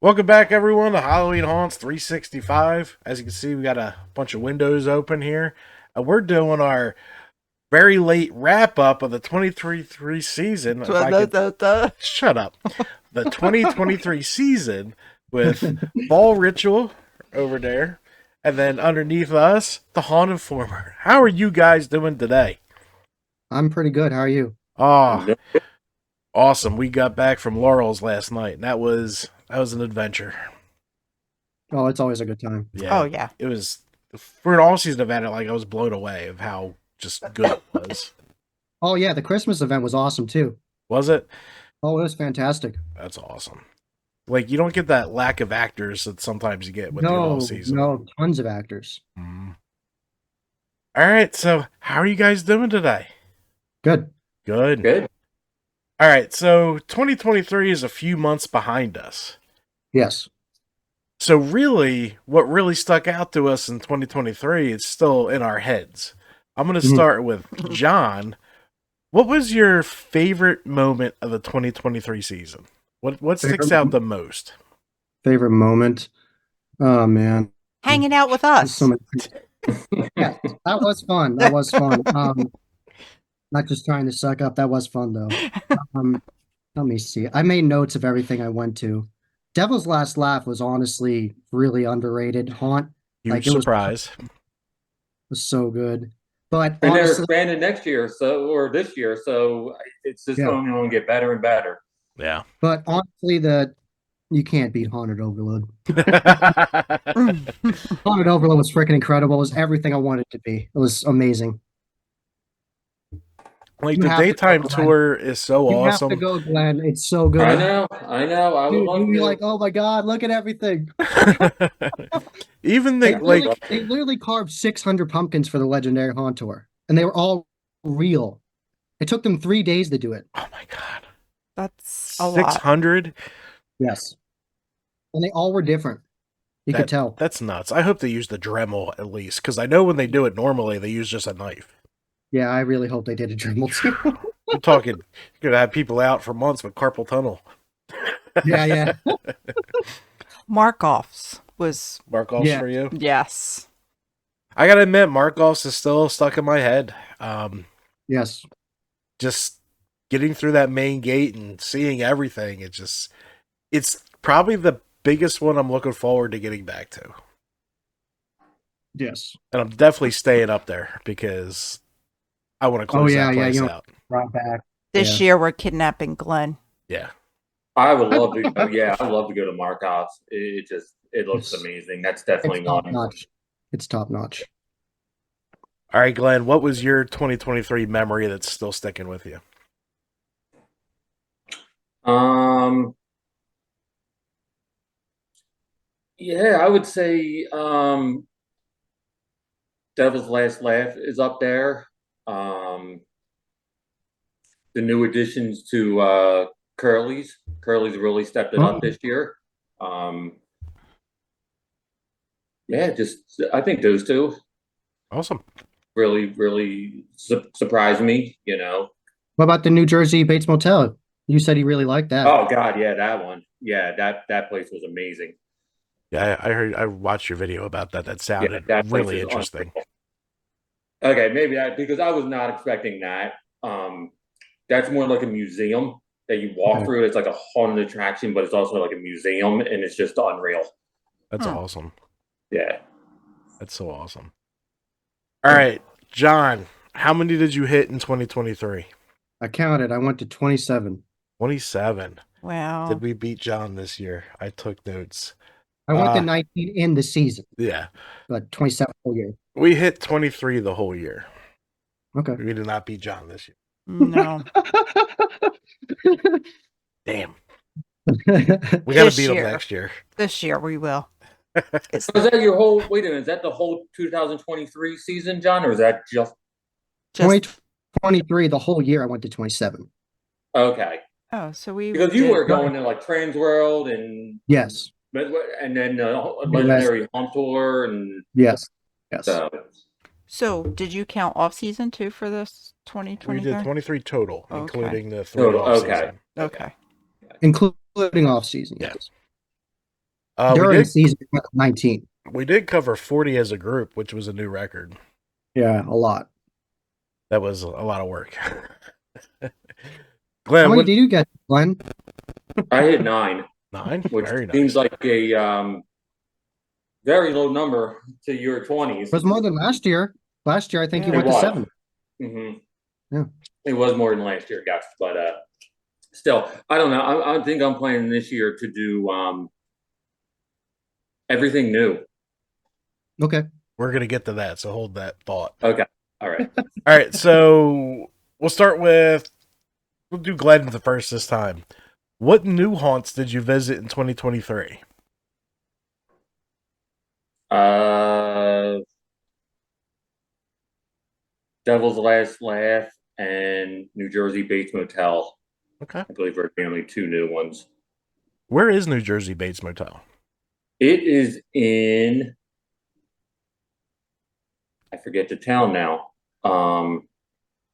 Welcome back, everyone, to Halloween Haunts 365. As you can see, we got a bunch of windows open here. We're doing our very late wrap up of the 2023 season. If I could shut up, the 2023 season with Fall Ritual over there, and then underneath us, the Haunt Informer. How are you guys doing today? I'm pretty good. How are you? Oh, awesome! We got back from Laurel's last night, and that was an adventure. Oh, it's always a good time. Yeah, Oh, yeah. it was for an all season event. Like I was blown away of how just good it was. Oh yeah, the Christmas event was awesome too. Was it? Oh, it was fantastic. That's awesome. Like you don't get that lack of actors that sometimes you get with your all season. No, tons of actors. Mhm. All right, so how are you guys doing today? Good. Good. Good. All right, so 2023 is a few months behind us. Yes. So really, what really stuck out to us in 2023 is still in our heads. I'm going to start with John. What was your favorite moment of the 2023 season? What sticks out the most? Favorite moment? Oh man. Hanging out with There's us. so many. Yeah, that was fun. That was fun. Not just trying to suck up. That was fun though. Let me see. I made notes of everything I went to. Devil's Last Laugh was honestly really underrated. Haunt Huge it was surprise. so good. But And they're honestly, expanding next year, or this year, so it's just Yeah. going to get better and better. Yeah. you can't beat Haunted Overload. Haunted Overload was freaking incredible. It was everything I wanted it to be. It was amazing. Like You the have to daytime go, Glenn. tour is so You have to awesome. go, Glenn. It's so good. I know. I would Dude, love you'd be to. like, oh my God, look at everything. Even They the like literally carved 600 pumpkins for the legendary Haunt Tour, and they were all real. It took them 3 days to do it. oh my god. That's a lot. 600? Yes. And they all were different. You could tell. That's nuts. I hope they use the Dremel at least, because I know when they do it normally, they use just a knife. Yeah, I really hope they did a Dremel too. You're talking, you're gonna have people out for months with carpal tunnel. Yeah. Markoff's was, Markovs Yeah. for you. yes. I gotta admit, Markovs is still stuck in my head. Yes. Just getting through that main gate and seeing everything. It's probably the biggest one I'm looking forward to getting back to. Yes. And I'm definitely staying up there because I want to close that place out. Brought back. This year we're kidnapping Glenn. Yeah. I would love to. Yeah, I'd love to go to Markov's. It looks It's- amazing. That's definitely It's top one. notch. It's top notch. All right, Glenn, what was your 2023 memory that's still sticking with you? Yeah, I would say Devil's Last Laugh is up there. The new additions to Curly's. Curly's really stepped it up this year. Yeah, just I think those two Awesome. really surprised me. What about the New Jersey Bates Motel? You said you really liked that. Oh God, yeah, that one. Yeah, that place was amazing. Yeah, I watched your video about that. That sounded that place really is interesting. Okay, maybe because I was not expecting that. That's more like a museum that you walk Okay. through. It's like a haunted attraction, but it's also like a museum, and it's just unreal. That's Hmm. awesome. Yeah. That's so awesome. All right, John, how many did you hit in 2023? I counted. I went to 27. 27. Wow. Did we beat John this year? I took notes. I went to 19 in the season, Yeah. but 27 whole year. We hit 23 the whole year. Okay. We did not beat John this year. No. Damn. We got This to beat him year. next year. This year we will. Is that your whole? Wait a minute. Is that the whole 2023 season, John, or is that just 2023, the whole year I went to 27. okay? Oh, so we Because you did- were going to like Trans World and Yes. then Legendary Haunt Tour and Yes. Yes. So did you count off season too for this We 2023? did 23 total, Okay. including the 3 Total, off okay. season. Okay. Including off season. Yeah. Yes. We During did season 19. we did cover 40 as a group, which was a new record. Yeah, a lot. That was a lot of work. How Glenn, many what did you get, Glenn? I hit 9, 9? which Very nice. seems like a very low number to your 20s. It was more than last year. Last year, I think you Yeah, went it to was. 7. Mm-hmm. Yeah. It was more than last year, guys, but still, I don't know. I think I'm planning this year to do everything new. Okay. We're gonna get to that, so hold that thought. Okay, all right. All right, so we'll start with we'll do Glenn the first this time. What new haunts did you visit in 2023? Devil's Last Laugh and New Jersey Bates Motel. Okay. I believe are the only 2 new ones. Where is New Jersey Bates Motel? It is in, I forget the town now.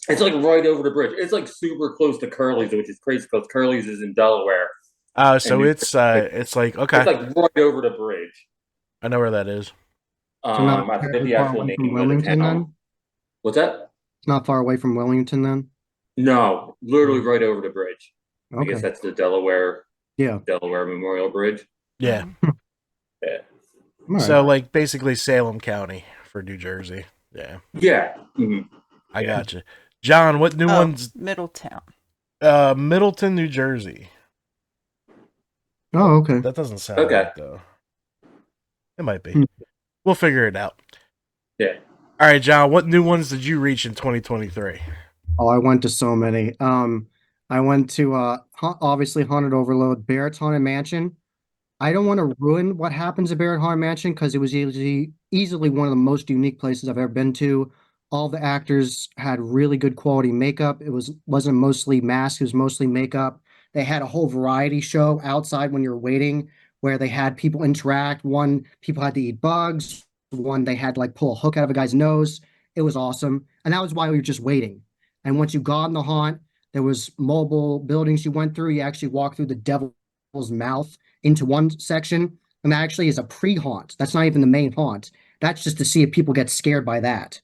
It's like right over the bridge. It's like super close to Curly's, which is crazy because Curly's is in Delaware. So And it's like okay, It's like right over the bridge. I know where that is. So not I forget very the far actual away from name of the Wilmington town. then? What's that? It's not far away from Wilmington then? No, literally right over the bridge. I guess Okay. that's the Delaware Yeah. Memorial Bridge. Yeah. Yeah. All right. So like basically Salem County for New Jersey. Yeah, Yeah. Mhm. I got you. John, what new ones? Middletown. Middleton, New Jersey. Oh, okay. That doesn't sound Okay. right though. It might be. Hmm. We'll figure it out. Yeah. All right, John. What new ones did you reach in 2023? Oh, I went to so many. I went to obviously Haunted Overload, Barrett's Haunted Mansion. I don't want to ruin what happens at Barrett Haunted Mansion because it was easily one of the most unique places I've ever been to. All the actors had really good quality makeup. It wasn't mostly masks, it was mostly makeup. They had a whole variety show outside when you're waiting where they had people interact. One, people had to eat bugs. One, they had to like pull a hook out of a guy's nose. It was awesome. And that was why we were just waiting. And once you got in the haunt, there was mobile buildings you went through. You actually walked through the devil's mouth into one section, and that actually is a pre-haunt. That's not even the main haunt. That's just to see if people get scared by that.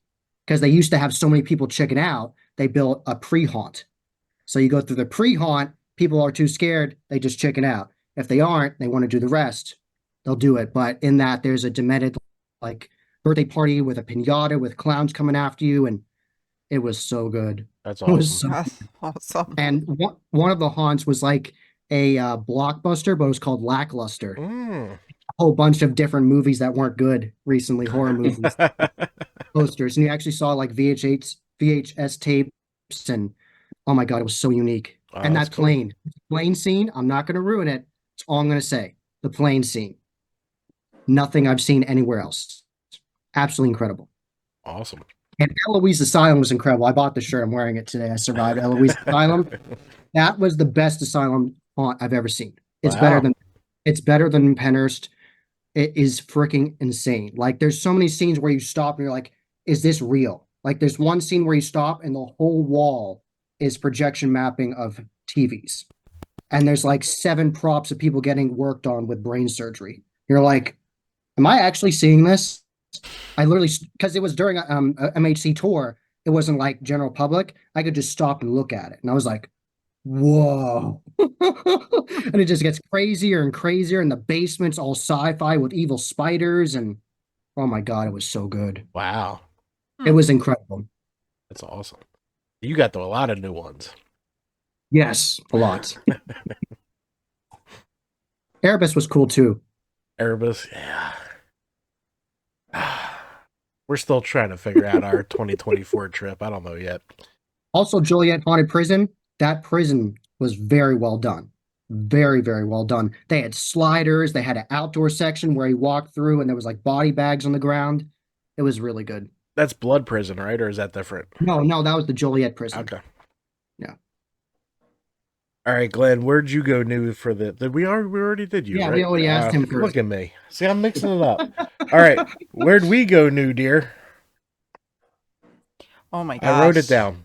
Because they used to have so many people checking out, they built a pre-haunt. So you go through the pre-haunt, people are too scared, they just chicken out. If they aren't, they want to do the rest, they'll do it. But in that, there's a demented like birthday party with a pinata with clowns coming after you, and it was so good. That's It was awesome. so That's awesome. and one of the haunts was like a blockbuster, but it was called Lackluster. Mm. A whole bunch of different movies that weren't good recently, horror movies, posters, and you actually saw like VHS tapes, and oh my god, it was so unique. Oh, And that's that cool. plane scene, I'm not going to ruin it. That's all I'm going to say. The plane scene, nothing I've seen anywhere else. Absolutely incredible. Awesome. And Eloise Asylum was incredible. I bought the shirt. I'm wearing it today. I survived Eloise Asylum. That was the best asylum haunt I've ever seen. It's Wow. better than Penhurst. It is freaking insane. Like there's so many scenes where you stop and you're like, is this real? Like there's one scene where you stop and the whole wall is projection mapping of TVs. And there's like 7 props of people getting worked on with brain surgery. You're like, am I actually seeing this? I literally, because it was during a MHC tour, it wasn't like general public. I could just stop and look at it. And I was like, whoa. And it just gets crazier and crazier. And the basement's all sci-fi with evil spiders. And oh my God, it was so good. Wow. It was incredible. That's awesome. You got to a lot of new ones. Yes, a lot. Erebus was cool too. Erebus, yeah. We're still trying to figure out our 2024 trip. I don't know yet. Also, Joliet Haunted Prison. That prison was very well done. Very, very well done. They had sliders. They had an outdoor section where you walked through and there was like body bags on the ground. It was really good. That's Blood Prison, right? Or is that different? No, that was the Joliet prison. Okay. Yeah. All right, Glenn, where'd you go new for the we already did you, Yeah, right? we already asked him first. Look at me. See, I'm mixing it up. All right. Where'd we go new, dear? Oh my gosh. I wrote it down.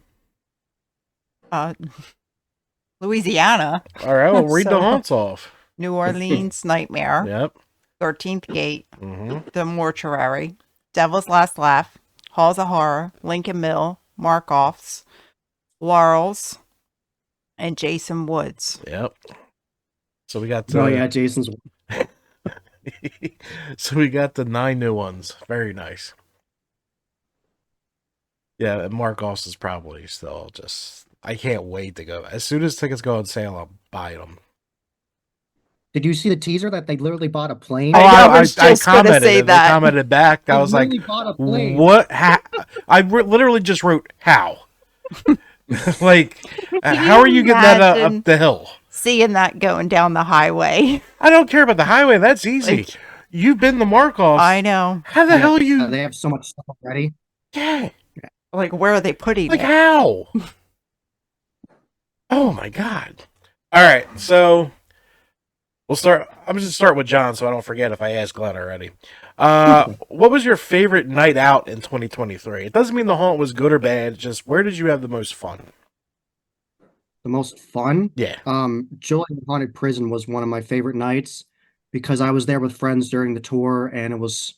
Louisiana, All right, we'll read the So- haunts off. New Orleans Nightmare, Yep. 13th Gate, Mm-hmm. The Mortuary, Devil's Last Laugh, Halls of Horror, Lincoln Mill, Markoff's, Laurels, and Jason Woods. Yep. So we got Oh yeah, Jason's. so we got the 9 new ones. Very nice. Yeah, and Marcos is probably still just. I can't wait to go. As soon as tickets go on sale, I'll buy them. Did you see the teaser that they literally bought a plane? Oh, I was just gonna commented, say and that. they commented back. I They was like, literally bought a plane. "What? Literally just wrote how." Like, how are you getting that imagine up the hill? seeing that going down the highway? I don't care about the highway. That's easy. Like, You've been to Markov. I know. How the hell are you? They have so much stuff already. Yeah. Like, where are they putting Like it? how? Oh my god! All right, so we'll start. I'm just start with John, so I don't forget if I asked Glenn already. What was your favorite night out in 2023? It doesn't mean the haunt was good or bad. Just where did you have the most fun? The most fun. Yeah. Joy in the Haunted Prison was one of my favorite nights because I was there with friends during the tour and it was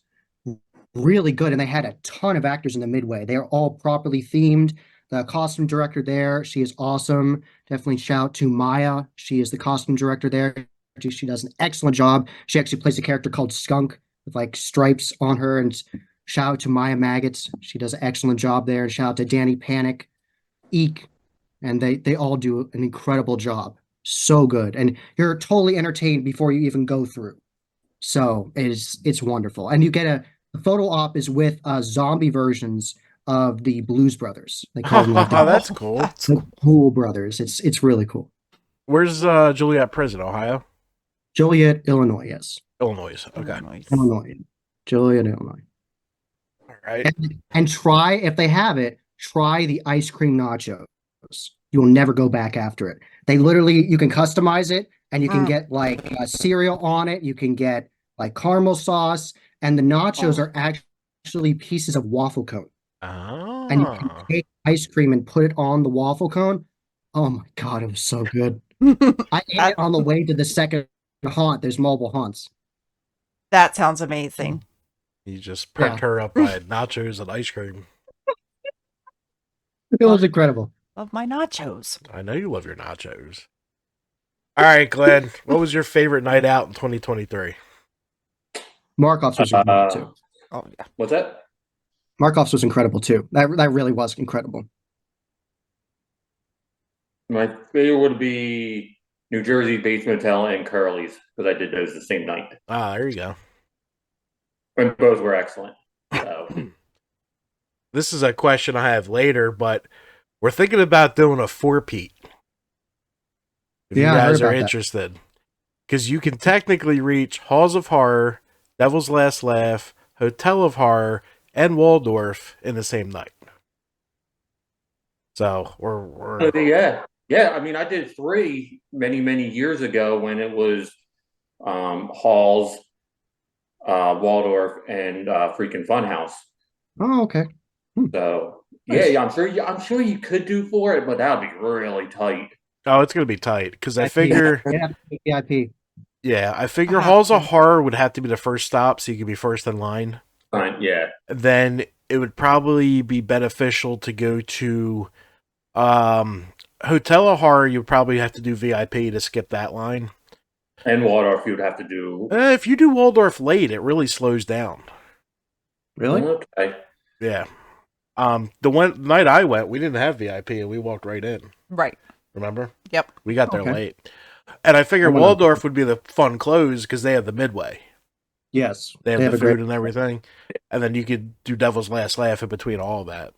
really good. And they had a ton of actors in the midway. They are all properly themed. The costume director there, she is awesome. Definitely shout to Maya. She is the costume director there. She does an excellent job. She actually plays a character called Skunk with like stripes on her. And shout out to Maya Maggots. She does an excellent job there. And shout out to Danny Panic, Eek, and they all do an incredible job. So good. And you're totally entertained before you even go through. So it's wonderful. And you get the photo op is with zombie versions of the Blues Brothers. They call them like Oh, the that's cool. That's cool. Cool Brothers. It's really cool. Where's Juliet Prison, Ohio? Joliet, Illinois, yes. Illinois. Okay. Nice. Illinois. Joliet, Illinois. All right. And try, if they have it, try the ice cream nachos. You will never go back after it. They literally, you can customize it and you can get like cereal on it. You can get like caramel sauce, and the nachos are actually pieces of waffle cone. Oh. And you can take ice cream and put it on the waffle cone. Oh my God, it was so good. I ate it on the way to the second haunt. There's multiple haunts. That sounds amazing. You just perked her up by nachos and ice cream. It was incredible. Love my nachos. I know you love your nachos. All right, Glenn, what was your favorite night out in 2023? Markov's was incredible too. Oh yeah. What's that? Markov's was incredible too. That really was incredible. My favorite would be New Jersey Basement Hotel and Curly's because I did those the same night, Ah, there you go. and both were excellent. So This is a question I have later, but we're thinking about doing a four-peat. If Yeah, you I heard guys are about that. interested. Because you can technically reach Halls of Horror, Devil's Last Laugh, Hotel of Horror, and Waldorf in the same night. So we're yeah. I mean, I did 3 many years ago when it was Halls, Waldorf, and freaking Funhouse. Oh, okay. So Nice. yeah, I'm sure you could do 4 it, but that would be really tight. oh, it's gonna be tight because I figure Yeah, VIP. I figure Halls of Horror would have to be the first stop so you could be first in line. Fine, yeah. Then it would probably be beneficial to go to Hotel of Horror. You would probably have to do VIP to skip that line. And Waldorf, you would have to do. If you do Waldorf late, it really slows down. Really? Okay. Yeah. The one night I went, we didn't have VIP and we walked right in. Right. Remember? Yep. We got there Okay. late. And I figured I went Waldorf would be the fun close because they have the midway. Yes. They have the a food great. and everything. And then you could do Devil's Last Laugh in between all of that.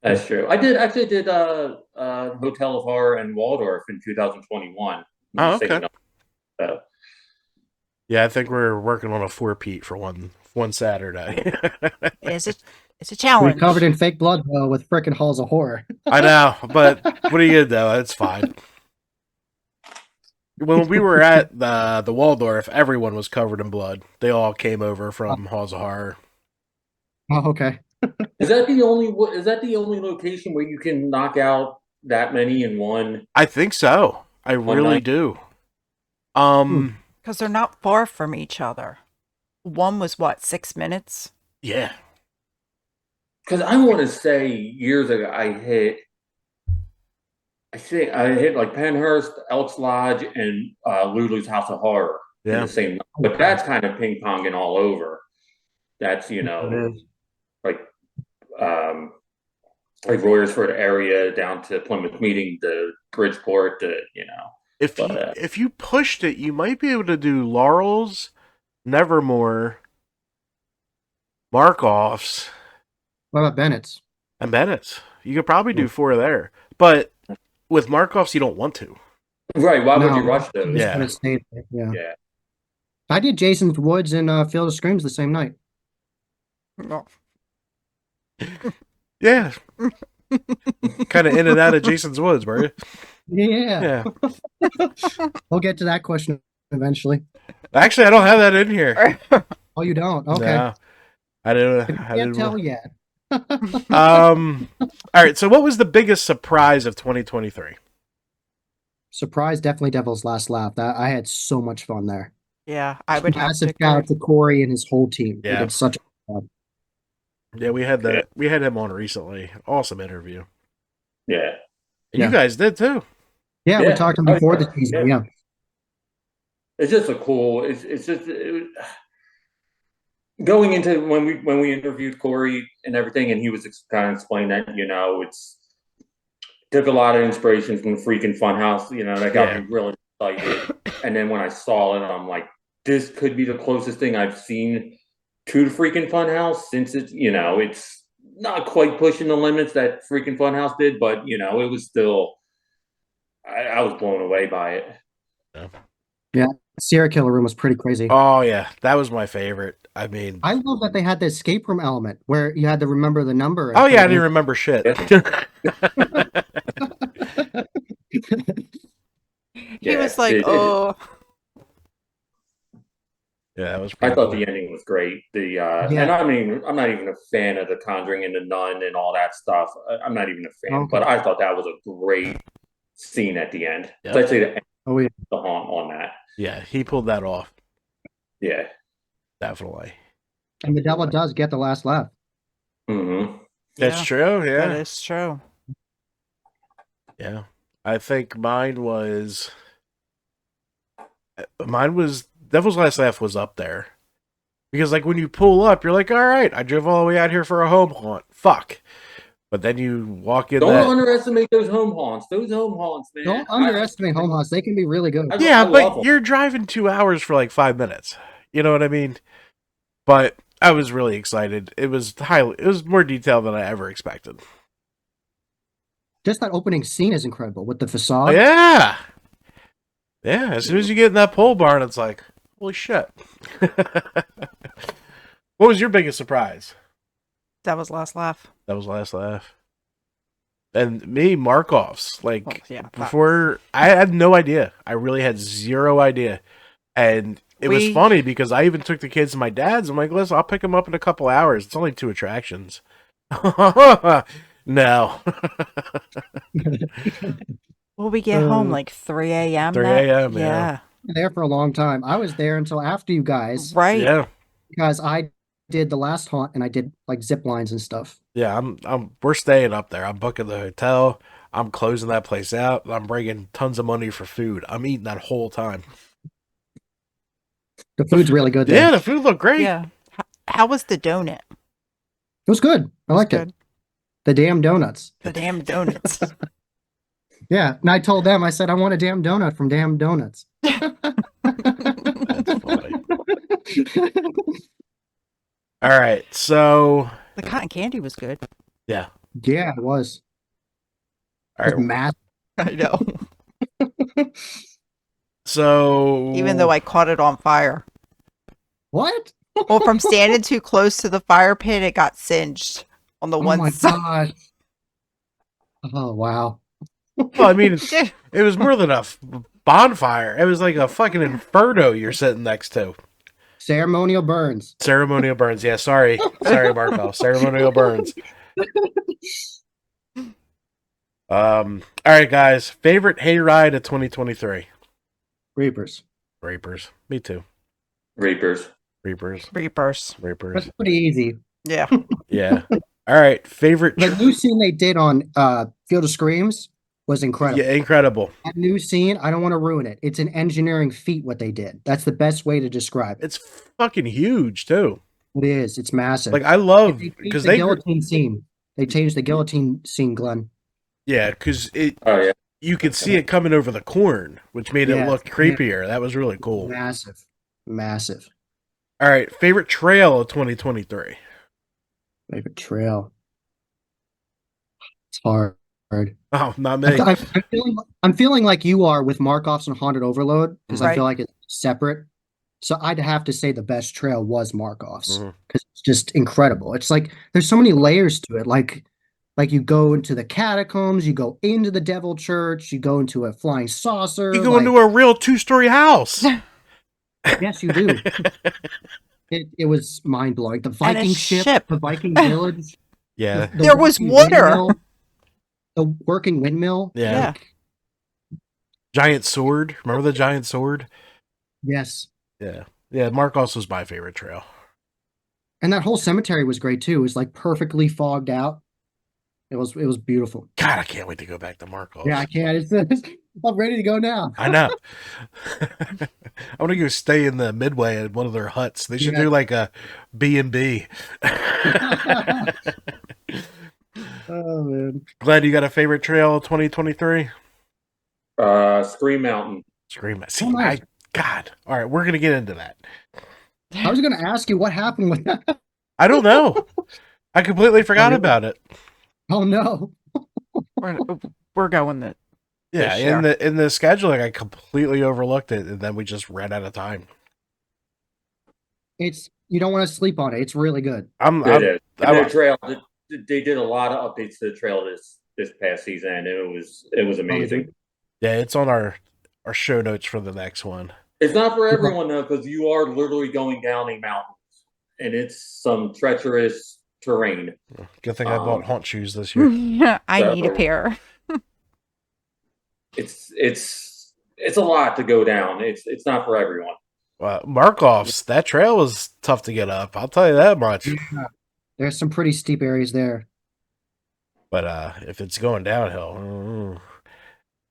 That's true. I did Hotel of Horror and Waldorf in 2021. Oh, okay. So, Yeah, I think we're working on a four-peat for one Saturday. It's a We're challenge. covered in fake blood though with frickin' Halls of Horror. I know, but what are you gonna do? It's fine. When we were at the Waldorf, everyone was covered in blood. They all came over from Halls of Horror. Oh, okay. is that the only location where you can knock out that many in one? I think so. I One really night? do. Because they're not far from each other. One was what, 6 minutes? Yeah. Because I want to say years ago, I think I hit like Penhurst, Elks Lodge, and Lulu's House of Horror in Yeah. the same night. But that's kind of ping ponging all over. That's, It is. like like Royersford area down to Plymouth Meeting, to Bridgeport, to If you But, if you pushed it, you might be able to do Laurel's, Nevermore, Markoff's, What about Bennett's? and Bennett's. You could probably do 4 there. But with Markoff's, you don't want to. right. Why would No, you rush I'm those? just Yeah. gonna stay there. Yeah. Yeah. I did Jason's Woods and Field of Screams the same night. No. Yeah. Kind of in and out of Jason's Woods, were you? Yeah. Yeah. We'll get to that question eventually. Actually, I don't have that in here. Oh, you don't? Okay. No. I didn't. If you I can't didn't. tell yet. All right. So, what was the biggest surprise of 2023? Surprise, definitely Devil's Last Laugh. I had so much fun there. Yeah, I would have Massive to shout out agree. to Corey and his whole team. They Yeah. did such a job. Yeah, we had him on recently. Awesome interview. Yeah. And Yeah. you guys did too. Yeah, we Yeah. talked to him Oh, before yeah. the season. Yeah. Yeah. It's just going into when we interviewed Corey and everything, and he was kind of explaining that it's took a lot of inspiration from the freaking Funhouse. That got me really excited. And then when I saw it, I'm like, this could be the closest thing I've seen to the freaking Funhouse since it's not quite pushing the limits that freaking Funhouse did, but it was still. I was blown away by it. Serial Killer Room was pretty crazy. Oh yeah, that was my favorite. I mean, I love that they had the escape room element where you had to remember the number. oh yeah, I didn't remember shit. He was Yeah, like, it- Yeah, that was. I Pretty thought cool. the ending was great. And I mean, I'm not even a fan of The Conjuring and The Nun and all that stuff. I'm not even a fan, Okay. but I thought that was a great scene at the end, Yep. especially the Oh yeah. haunt on that. Yeah, he pulled that off. Yeah. Definitely. And the devil does get the last laugh. Mm-hmm. That's true. That Yeah, is true. yeah. I think mine was Devil's Last Laugh was up there because like when you pull up, you're like, all right, I drove all the way out here for a home haunt. Fuck. But then you walk in Don't that. underestimate those home haunts. Those home haunts, man. Don't underestimate home haunts. They can be really good. Yeah, I love but them. you're driving 2 hours for like 5 minutes. You know what I mean? But I was really excited. It was more detailed than I ever expected. Just that opening scene is incredible with the Oh, facade. yeah. Yeah, as soon as you get in that pole barn, it's like, holy shit. What was your biggest surprise? That was Last Laugh. That was Last Laugh. And me, Markov's. Like, Well, yeah, that- before, I had no idea. I really had zero idea. And it was We- funny because I even took the kids to my dad's. I'm like, listen, I'll pick them up in a couple hours. It's only 2 attractions. No. Will we get home Uh, like 3 a.m.? 3 a.m., yeah. There for a long time. I was there until after you guys Right. Yeah. because I did the last haunt and I did like zip lines and stuff. Yeah, we're staying up there. I'm booking the hotel. I'm closing that place out. I'm bringing tons of money for food. I'm eating that whole time. The food's really good there. Yeah, the food looked great. Yeah. How was the donut? It was good. I liked it. Good. The damn donuts. The damn donuts. Yeah. And I told them, I said, I want a damn donut from Damn Donuts. That's funny. All right, so The cotton candy was good. Yeah, it was. all It was right, massive. I know. so Even though I caught it on fire. What? Well, from standing too close to the fire pit, it got singed on the Oh one my side. gosh. Oh wow. well, I mean, it was more than a bonfire. It was like a fucking inferno you're sitting next to. Ceremonial burns. Ceremonial burns. Yeah, sorry, Marco. Ceremonial burns. All right, guys. Favorite hayride of 2023. Reapers. Reapers. Me too. Reapers. Reapers. Reapers. Reapers. That's pretty easy. Yeah. Yeah. All right. Favorite. The new scene they did on Field of Screams was incredible. Yeah, incredible. That new scene, I don't want to ruin it. It's an engineering feat what they did. That's the best way to describe it. It's fucking huge too. It is. It's massive. Like I love They because changed the they guillotine scene. They changed the guillotine scene, Glenn. yeah because it Oh yeah. you could see it coming over the corn, which made it Yeah, look creepier. That was really cool. Massive. Massive. All right, favorite trail of 2023. Favorite trail. It's hard. Oh, not me. I'm feeling like you are with Markov's and Haunted Overload because I feel Right. like it's separate. So I'd have to say the best trail was Markov's Mhm. because it's just incredible. It's like there's so many layers to it. Like you go into the catacombs, you go into the Devil Church, you go into a flying saucer. You go into a real 2-story house. Yes, you do. It was mind blowing. The Viking ship. the Viking village. Yeah. the There was working water. windmill, the working windmill. Yeah. Yeah. Giant sword. Remember the giant sword? Yes. Yeah. Yeah, Marcos was my favorite trail. And that whole cemetery was great too. It was like perfectly fogged out. It was beautiful. God, I can't wait to go back to Marcos. Yeah, I can't. I'm ready to go now. I know. I want to go stay in the Midway at one of their huts. They should Yeah. do like a B&B. Oh man. Glad you got a favorite trail of 2023? Scream Mountain. Scream it. See, Oh, nice. God. All right, we're going to get into that. I was gonna ask you what happened with that. I don't know. I completely forgot really? about it. Oh no. We're going that. Yeah, This year. in the scheduling, I completely overlooked it, and then we just ran out of time. You don't want to sleep on it. It's really good. It is. And I'm- the trail. They did a lot of updates to the trail this past season, and it was amazing. Yeah, it's on our show notes for the next one. It's not for everyone though, because you are literally going down a mountain, and it's some treacherous terrain. Good thing I bought haunt shoes this year. I need a pair. It's a lot to go down. It's not for everyone. Markov's, that trail was tough to get up. I'll tell you that much. There's some pretty steep areas there. But if it's going downhill,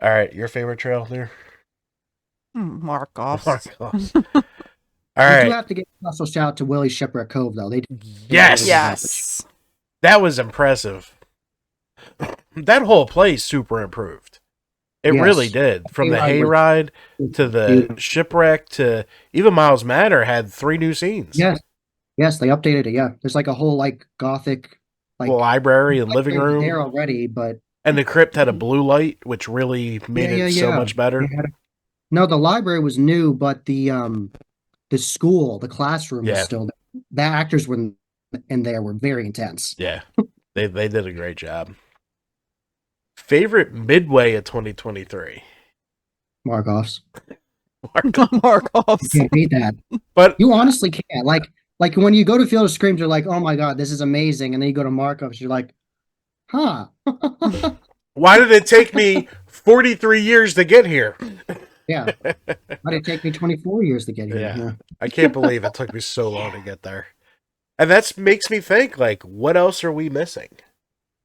all right, your favorite trail there? Mark off. Markov's. All We do right. have to give a special shout out to Willie Shipwreck Cove though. They Yes. Yes. That was impressive. That whole place super improved. It Yes. really did. From the Hayride hayride to the shipwreck to even Miles Manor had 3 new scenes. Yes, they updated it. Yeah, there's like a whole like gothic like Library and living they were room. there already, but And the crypt had a blue light, which really made it so much better. they had no, the library was new, but the school, the classroom was Yeah. still there. The actors were in there were very intense. Yeah. They did a great job. Favorite Midway of 2023. Markovs. Mark off. You can't beat that. But You honestly can't. Like when you go to Field of Screams, you're like, oh my god, this is amazing, and then you go to Markovs, you're like, huh. why did it take me 43 years to get here? Yeah. Why did it take me 24 years to get here? Yeah. I can't believe it took me so long to get there. And that makes me think, like, what else are we missing?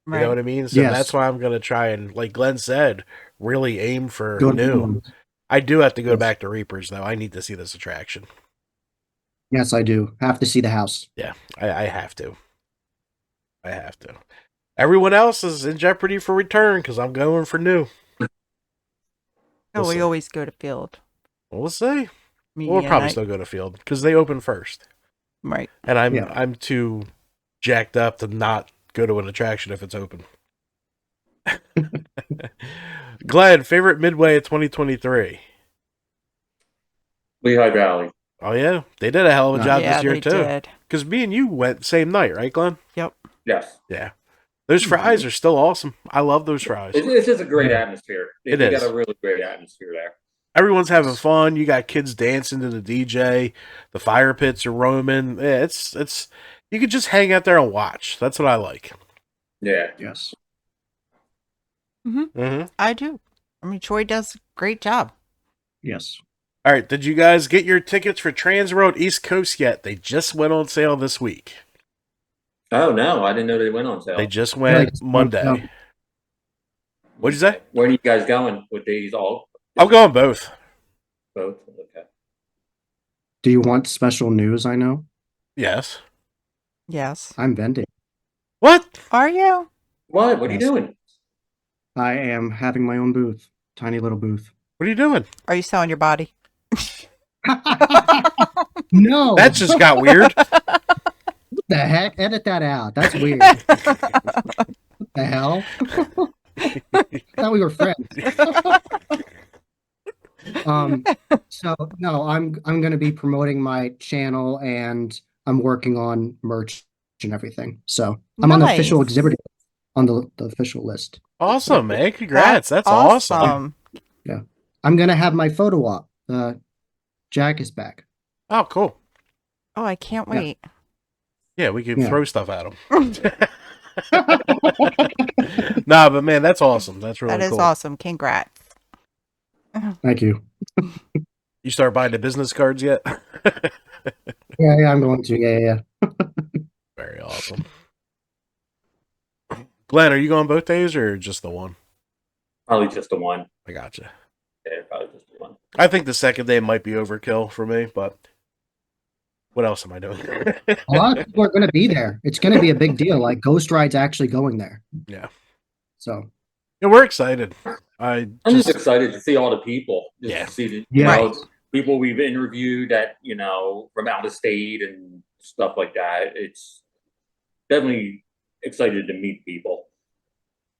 You know what I mean? So Yes. that's why I'm going to try and, like Glenn said, really aim for Go to new. ones. I do have to go Yes. back to Reapers, though. I need to see this attraction. Yes, I do. Have to see the house. Yeah, I have to. I have to. Everyone else is in jeopardy for return because I'm going for new. Oh, We'll we see. always go to field. We'll see. Me We'll and probably I- still go to field because they open first. Right. And I'm Yeah. I'm too jacked up to not go to an attraction if it's open. Glenn, favorite Midway of 2023. Lehigh Valley. Oh yeah, they did a hell of a job Yeah, this year they too. did. Because me and you went same night, right, Glenn? Yes. Yeah. Those fries are still awesome. I love those fries. It's just a great atmosphere. It They is. got a really great atmosphere there. Everyone's having fun. You got kids dancing to the DJ. The fire pits are roaming. Yeah, it's you could just hang out there and watch. That's what I like. Yeah. Yes. Mm-hmm. I do. I mean, Troy does a great job. Yes. All right, did you guys get your tickets for Transworld East Coast yet? They just went on sale this week. Oh no, I didn't know they went on sale. They just Yeah, went just Monday. went, What'd you say? Where are you guys going with these all? I'm going both. Both. Okay. Do you want special news? I know. Yes. Yes. I'm vending. What? Are you? What? What are you Yes. doing? I am having my own booth. Tiny little booth. What are you doing? Are you selling your body? No. That just got weird. What the heck? Edit that out. That's weird. What the hell? I thought we were friends. So no, I'm gonna be promoting my channel and I'm working on merch and everything. So I'm on the official Nice. exhibitor on the official list. Awesome, man. Congrats. That's awesome. I'm gonna have my photo op. Jack is back. Oh, cool. Oh, I can't Yeah. wait. Yeah, we can Yeah. throw stuff at them. Nah, but man, that's awesome. That's really That is cool. awesome. Congrats. Thank you. You start buying the business cards yet? Yeah, I'm going to. Yeah. Very awesome. Glenn, are you going both days or just the one? Probably just the one. I gotcha. Yeah, probably just the one. I think the second day might be overkill for me, but what else am I doing? A lot of people are going to be there. It's going to be a big deal. Like Ghost Ride's actually going there. Yeah. So Yeah, we're excited. I'm just excited to see all the people. Just Yeah. to see the Yeah. you know, people we've interviewed that from out of state and stuff like that. It's definitely excited to meet people.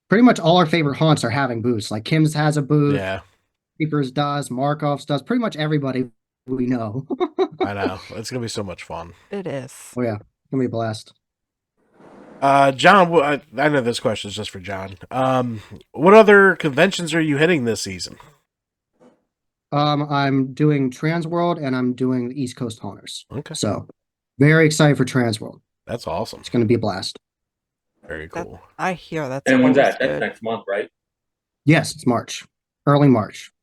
pretty much all our favorite haunts are having booths. Like Kim's has a booth. Yeah, Keepers does. Markov's does. Pretty much everybody we know. I know. It's gonna be so much fun. It is. Oh yeah, it's gonna be a blast. John, I know this question is just for John. What other conventions are you hitting this season? I'm doing Transworld and I'm doing the East Coast Haunters. Okay, So very excited for Transworld. that's awesome. It's gonna be a blast. Very cool. I hear that's And when's always that? That's good. next month, right? Yes, it's March. Early March.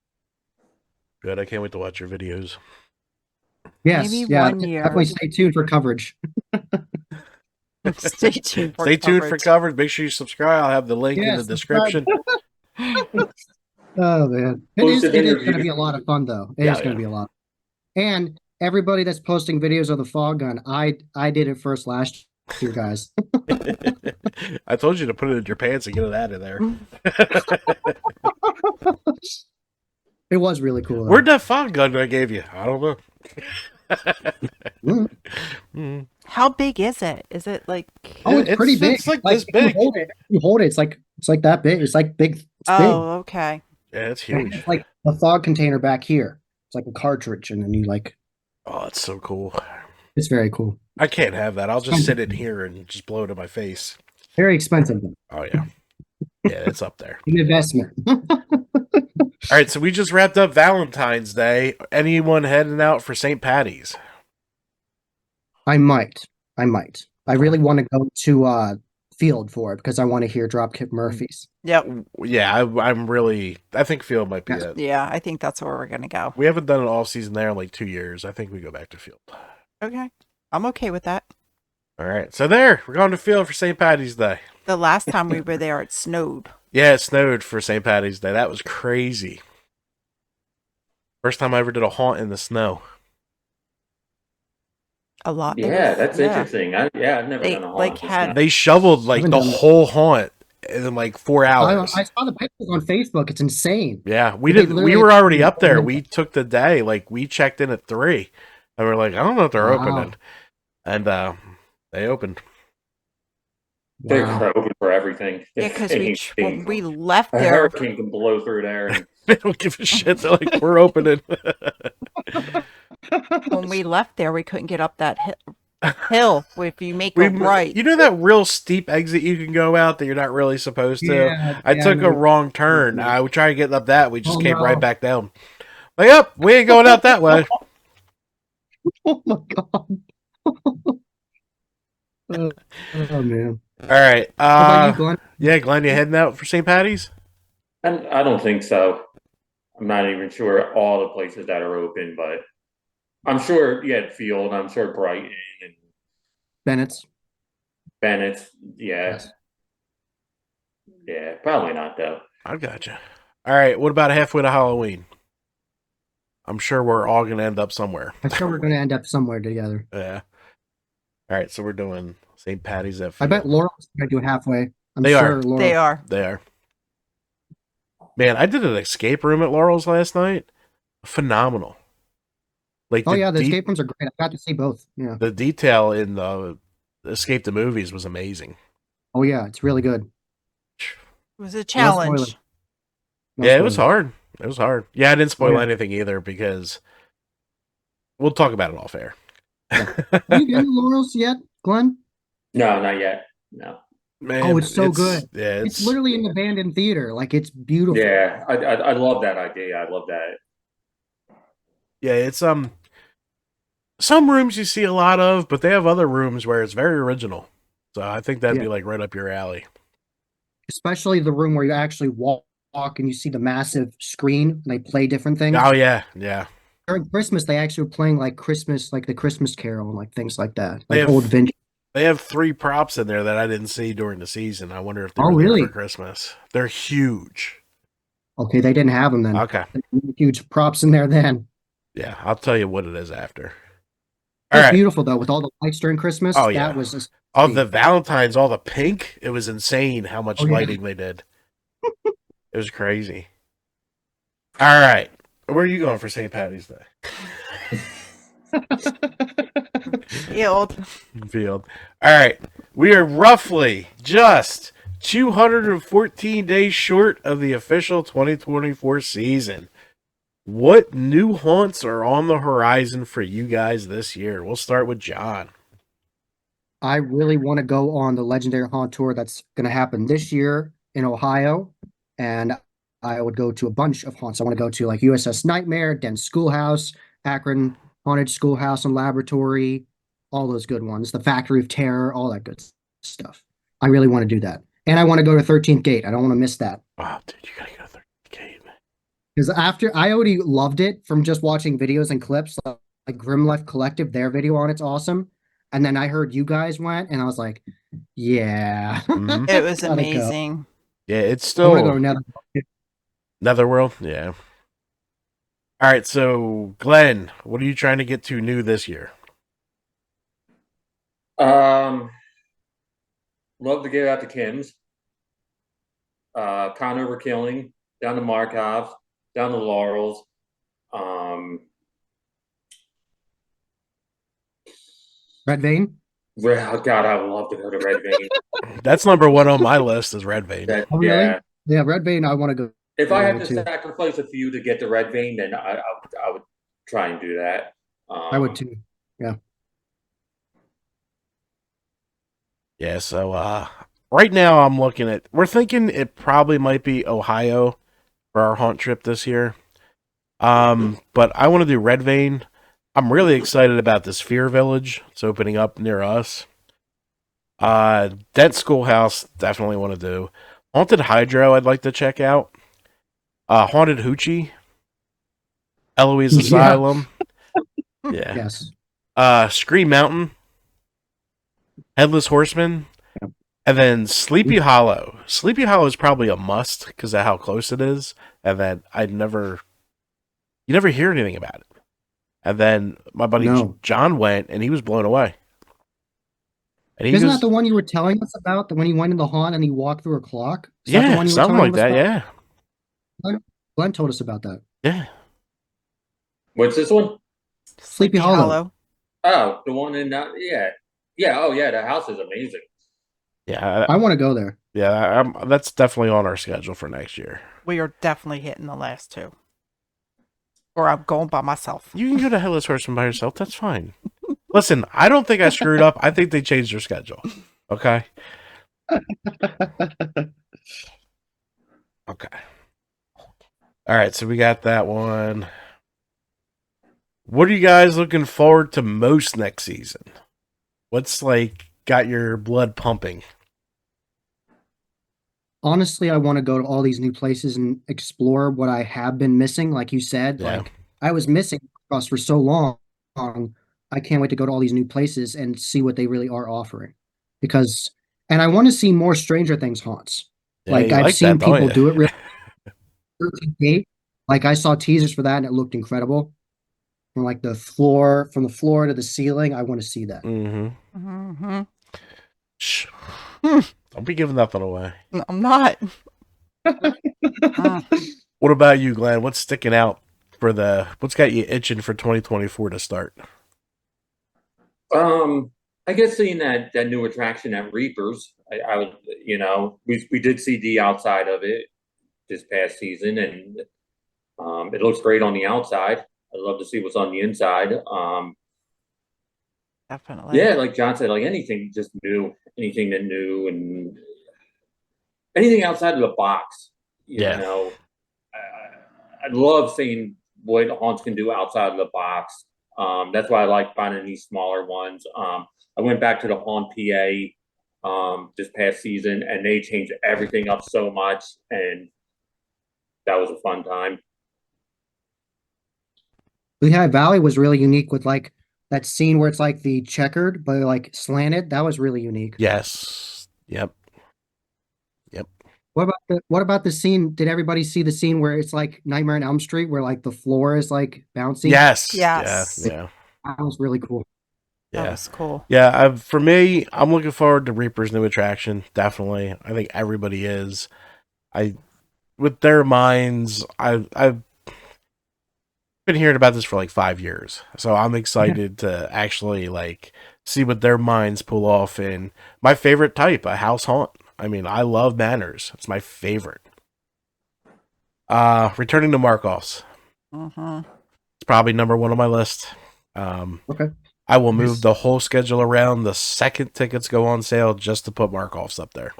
Good. I can't wait to watch your videos. Yes, Maybe yeah. 1 year. Definitely stay tuned for coverage. Stay tuned. Stay tuned for coverage. Make sure you subscribe. I'll have the link in Yes, the subscribe. description. Oh man, it Posted is going to interviews. be a lot of fun though. It Yeah, is going yeah. to be a lot. And everybody that's posting videos of the fog gun, I did it first last year, guys. I told you to put it in your pants and get it out of there. It was really cool. though. Where'd that fog gun I gave you? I don't know. Mm. Mm. How big is it? Is it like? Oh, it's pretty big. It's like this if you big. hold it, it's like that big. It's like big. It's Oh, okay. Yeah, it's big. huge. It's like a fog container back here. It's like a cartridge, and then you like. Oh, it's so cool. It's very cool. I can't have that. I'll just sit in here and just blow it in my face. Very expensive. Though. Oh yeah, yeah, it's up there. An investment. All right, so we just wrapped up Valentine's Day. Anyone heading out for St. Patty's? I might. I really want to go to Field for it because I want to hear Dropkick Murphys. Yep. Yeah, I think Field might be it. Yeah, I think that's where we're gonna go. We haven't done an all season there in like 2 years. I think we go back to Field. Okay, I'm okay with that. All right, so there, we're going to Field for St. Patty's Day. The last time we were there, it snowed. Yeah, it snowed for St. Patty's Day. That was crazy. First time I ever did a haunt in the snow. A lot. Yeah, that's yeah. interesting. I've never They, done a like, haunt. had- They shoveled like Haven't the done that. whole haunt in like 4 hours. I saw the pictures on Facebook. It's insane. Yeah, we They did. We literally- were already up there. We took the day. Like we checked in at 3, and we're like, I don't know if they're Wow. opening, and they opened. They're Wow. open for everything. Yeah, because Anything. when we left A there, hurricane can blow through there. And They don't give a shit. They're like, we're opening. when we left there, we couldn't get up that hill. If you make We, a right, You know that real steep exit you can go out that you're not really supposed to. Yeah, I yeah, took know. a wrong turn. I would try to get up that. We just Oh, came no. right back down. Like, up, we ain't going out that way. Oh my god. Oh man. All right. How about you, Glenn? Yeah, Glenn, you heading out for St. Patty's? I don't think so. I'm not even sure all the places that are open, but I'm sure Field, I'm sure Brighton and Bennett's. Bennett's. Yeah, Yes. yeah, probably not though. I gotcha. All right, what about halfway to Halloween? I'm sure we're all gonna end up somewhere. I'm sure we're going to end up somewhere together. Yeah. All right, so we're doing St. Patty's at I bet Field. Laurel's going to do it halfway. I'm They sure are. Laurel. They are. They are. Man, I did an escape room at Laurel's last night. Phenomenal. Like Oh yeah, the escape rooms are great. I got to see both. Yeah. the detail in the Escape the Movies was amazing. Oh yeah, it's really good. It was a spoilers. challenge. No Yeah, it was spoilers. hard. It was hard. Yeah, I didn't spoil yeah. anything either because we'll talk about it off air. Have you been to Laurel's yet, Glenn? No, not yet. No. Man, Oh, it's so good. Yeah, It's literally an abandoned theater. Like it's beautiful. Yeah, I love that idea. I love that. yeah, it's some rooms you see a lot of, but they have other rooms where it's very original. So I think that'd be like right up your alley. Especially the room where you actually walk and you see the massive screen and they play different things. Oh yeah, yeah. During Christmas, they actually were playing like Christmas, like the Christmas Carol and like things like that. They Like have- old vintage. They have 3 props in there that I didn't see during the season. I wonder if they Oh, were there really? for Christmas. They're huge. Okay, they didn't have them then. Okay. Huge props in there then. Yeah, I'll tell you what it is after. It All was right. beautiful though, with all the lights during Christmas. Oh, yeah. That was just All the Valentine's, all the pink. It was insane how much Oh, yeah. lighting they did. It was crazy. All right. Where are you going for St. Patty's Day? Field. Field. All right. We are roughly just 214 days short of the official 2024 season. What new haunts are on the horizon for you guys this year? We'll start with John. I really want to go on the Legendary Haunt Tour that's going to happen this year in Ohio. And I would go to a bunch of haunts. I want to go to like USS Nightmare, Den Schoolhouse, Akron Haunted Schoolhouse and Laboratory, all those good ones. The Factory of Terror, all that good stuff. I really want to do that. And I want to go to 13th Gate. I don't want to miss that. Wow, dude, you gotta go to 13th Gate. Because after I already loved it from just watching videos and clips, like Grim Life Collective, their video on it's awesome. And then I heard you guys went, and I was like, yeah. Mhm. It was Gotta go. amazing. Yeah, it's I want to still go another. Netherworld. Yeah. All right, so Glenn, what are you trying to get to new this year? Love to get out to Kim's. Conover Killing, down to Markov, down to Laurel's. Red Vein? Oh God, I would love to go to Red Vein. That's number 1 on my list is Red Vein. Oh, really? Yeah. Yeah, Red Vein, I want to go. If I had to too. sacrifice a few to get to Red Vein, then I would try and do that. I would too. Yeah, so right now we're thinking it probably might be Ohio for our haunt trip this year. But I want to do Red Vein. I'm really excited about this Fear Village. It's opening up near us. Dent Schoolhouse, definitely want to do. Haunted Hydro, I'd like to check out. Haunted Hoochie. Eloise Yeah. Asylum. Yeah. Yes. Scream Mountain. Headless Horseman. Yep. And then Sleepy Hollow. Sleepy Hollow is probably a must because of how close it is. And then you never hear anything about it. And then my buddy No. John went and he was blown away. And he Isn't goes, that the one you were telling us about? The when he went in the haunt and he walked through a clock? Is that the yeah, one you were something telling like us that. about? Yeah. Glenn told us about that. Yeah. What's this one? Sleepy Hollow. Oh, the one in yeah. Oh yeah, the house is amazing. Yeah. I want to go there. Yeah. That's definitely on our schedule for next year. We are definitely hitting the last 2. Or I'm going by myself. You can go to Headless Horseman by yourself. That's fine. Listen, I don't think I screwed up. I think they changed their schedule. Okay. Okay. All right. So we got that one. What are you guys looking forward to most next season? What's like got your blood pumping? honestly, I want to go to all these new places and explore what I have been missing. Like you said, Yeah. like I was missing Cross for so long. I can't wait to go to all these new places and see what they really are offering. Because, and I want to see more Stranger Things haunts. Yeah, Like you I've like that, seen don't people you? do it really 13 Like I saw teasers for that and it looked incredible. From like from the floor to the ceiling. I want to see that. Mm-hmm. Mm-hmm. Shh. Hmm. Don't be giving nothing away. I'm not. What about you, Glenn? What's sticking out what's got you itching for 2024 to start? I guess seeing that new attraction at Reapers, I would, we did see the outside of it this past season, and it looks great on the outside. I'd love to see what's on the inside. Definitely. Yeah, like John said, like anything just new, anything that new, and anything outside of the box. You Yeah. know, I love seeing what haunts can do outside of the box. That's why I like finding these smaller ones. I went back to the Haunt PA this past season, and they changed everything up so much, and that was a fun time. Lehigh Valley was really unique with like that scene where it's like the checkered but like slanted. That was really unique. Yes. Yep. What about the scene? Did everybody see the scene where it's like Nightmare on Elm Street where like the floor is like bouncy? Yes. Yes. Yeah. That was really cool. That Yeah. was cool. Yeah. For me, I'm looking forward to Reaper's new attraction. Definitely. I think everybody is. With their minds, I've been hearing about this for like 5 years, so I'm excited to actually like see what their minds pull off in my favorite type, a house haunt. I mean, I love Manners. It's my favorite. Returning to Markov's. Mm-hmm. It's probably number one on my list. Okay. I will move the whole schedule around the second tickets go on sale just to put Markov's up there.